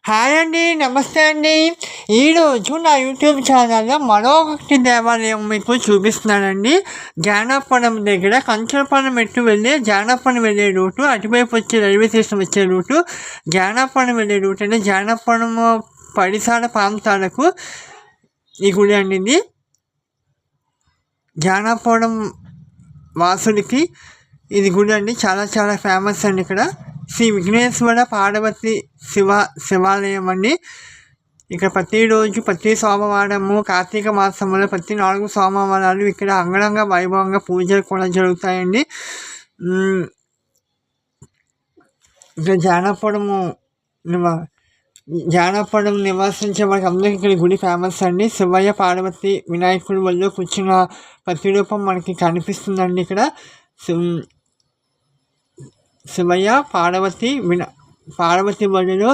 Hi అండి. నమస్తే అండి. ఈరోజు నా యూట్యూబ్ ఛానల్లో మరొకటి దేవాలయం మీకు చూపిస్తున్నానండి. జానపడం దగ్గర కంచరపాలెం మెట్టు వెళ్ళే జానపడం వెళ్ళే రూటు, అటువైపు వచ్చే రైల్వే స్టేషన్ వచ్చే రూటు, జానపడం వెళ్ళే రూట్ అంటే జానపడం పరిసర ప్రాంతాలకు ఈ గుడి అండి. ఇది జానపడం వాసుడికి ఇది గుడి అండి. చాలా చాలా ఫేమస్ అండి. ఇక్కడ శ్రీ విఘ్నేశ్వర పార్వతి శివాలయం అండి. ఇక్కడ ప్రతిరోజు ప్రతి సోమవారము కార్తీక మాసంలో ప్రతి 4 సోమవారాలు ఇక్కడ అంగరంగ వైభవంగా పూజలు కూడా జరుగుతాయండి. ఇక్కడ జానపడం నివాసించే వాళ్ళకి అందరికీ ఇక్కడ గుడి ఫేమస్ అండి. శివయ్య పార్వతి వినాయకుడి వల్ల కూర్చున్న ప్రతిరూపం మనకి కనిపిస్తుందండి. ఇక్కడ శివయ్య పార్వతి బడిలో